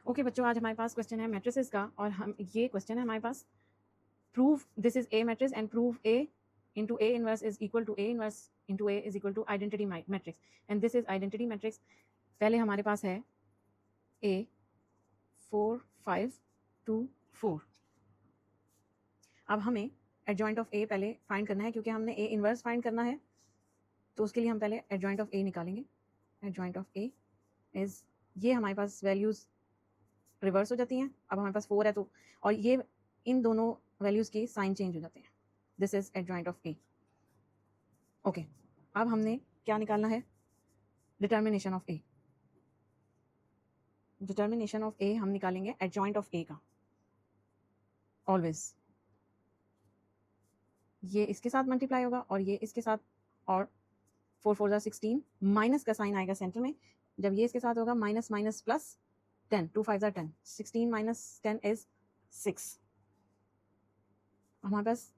Okay बच्चों, आज हमारे पास क्वेश्चन है मैट्रिसेस का, और हम ये क्वेश्चन है हमारे पास, prove this is a matrix and prove a into A inverse is equal to A inverse into A is equal to identity matrix and this is identity matrix। पहले हमारे पास है A 4 5 2 4। अब हमें एडजॉइंट ऑफ A पहले find करना है, क्योंकि हमने A इनवर्स फाइंड करना है, तो उसके लिए हम पहले एडजॉइंट ऑफ A निकालेंगे। एडजॉइंट ऑफ A इज, ये हमारे पास वैल्यूज रिवर्स हो जाती हैं। अब हमारे पास 4 है तो, और ये इन दोनों वैल्यूज के साइन चेंज हो जाते हैं। This is adjoint of A. Okay, अब हमने क्या निकालना है? Determination of A. Determination of A हम निकालेंगे एडजॉइंट ऑफ ए का। ऑलवेज ये इसके साथ मल्टीप्लाई होगा और ये इसके साथ, और 4 4 16, माइनस का साइन आएगा सेंटर में। जब ये इसके साथ होगा minus minus plus 10, 2 5 10, 16 minus 10 is 6। हमारे पास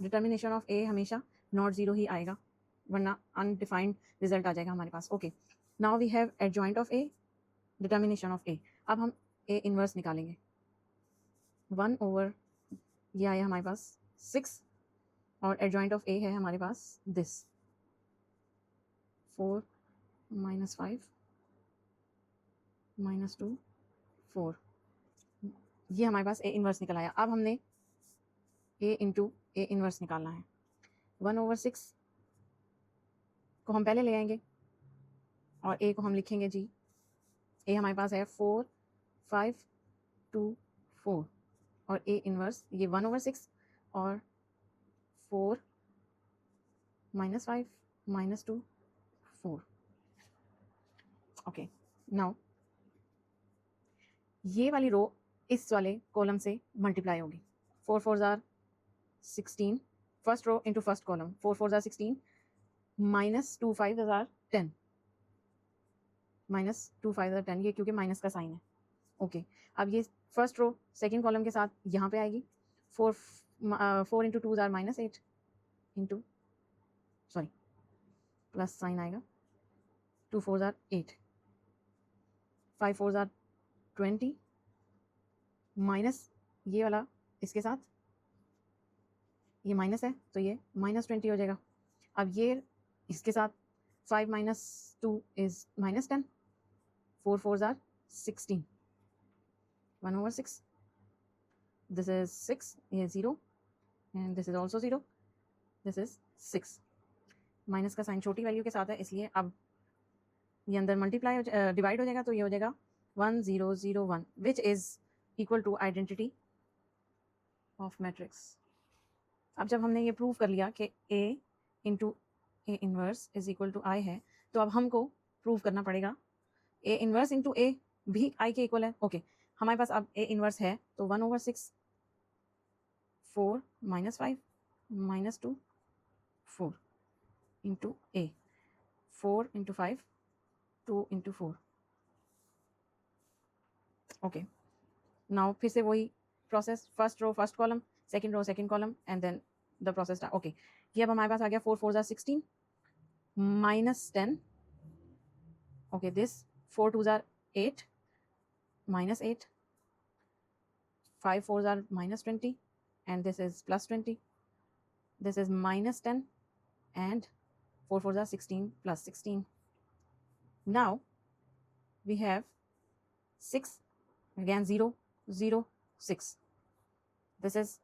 डिटर्मिनेशन ऑफ ए हमेशा नॉट जीरो ही आएगा, वरना अनडिफाइंड रिजल्ट आ जाएगा हमारे पास। Okay, now we have adjoint of A, determination of A. अब हम ए इनवर्स निकालेंगे। 1 ओवर ये आया हमारे पास 6, और एडजॉइंट ऑफ ए है हमारे पास दिस 4 माइनस 5 माइनस 2 4। ये हमारे पास ए इनवर्स निकल आया। अब हमने ए इंटू ए इनवर्स निकालना है। 1 ओवर 6 को हम पहले ले आएंगे और ए को हम लिखेंगे जी, ए हमारे पास है 4 5 2 4, और ए इनवर्स ये 1 ओवर 6 और 4 माइनस 5 माइनस 2 4। ओके, नाउ ये वाली रो इस वाले कॉलम से मल्टीप्लाई होगी। 4 4 are 16, first row into first column, 4 4 are 16 minus 2 5 are 10, minus 2 5 are 10, ये क्योंकि माइनस का साइन है। ओके, अब ये फर्स्ट रो सेकेंड कॉलम के साथ यहाँ पे आएगी। 4 into 2 are minus 8 into, sorry plus sign आएगा, 2 4 आर 8, 5 4 आर 20, माइनस ये वाला इसके साथ, ये माइनस है तो ये माइनस 20 हो जाएगा। अब ये इसके साथ 5 minus 2 is minus 10, 4 4 are 16, 1 over 6, this is 6, ये 0 and this is also 0, this is 6। Minus का साइन छोटी वैल्यू के साथ है, इसलिए अब ये अंदर मल्टीप्लाई डिवाइड हो जाएगा, तो ये हो जाएगा 1 0 0 1 which is equal to identity of matrix. अब जब हमने ये प्रूव कर लिया कि a into A inverse is equal to I है, तो अब हमको प्रूव करना पड़ेगा a इनवर्स इंटू ए भी i के इक्वल है। ओके, हमारे पास अब a इनवर्स है, तो 1 over 6 4 minus 5 minus 2 4 into a, 4 into 5 2 into 4। Okay, now फिर से वही process, first row first column, second row second column, and then the process. Okay, ये अब हमारे पास आ गया 4 4 16 minus 10। Okay, this 4 2 8 minus 8, 5 4s are minus 20, and this is plus 20, this is minus 10, and 4 4s are 16 plus 16. Now we have 6, again 0 0 6, this is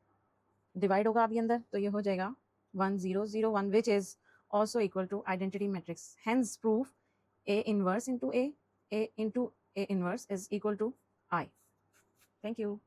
divide होगा अभी अंदर, तो ये हो जाएगा 1 0 0 1 which is also equal to identity matrix, hence proof A inverse into A into A inverse is equal to I. Thank you.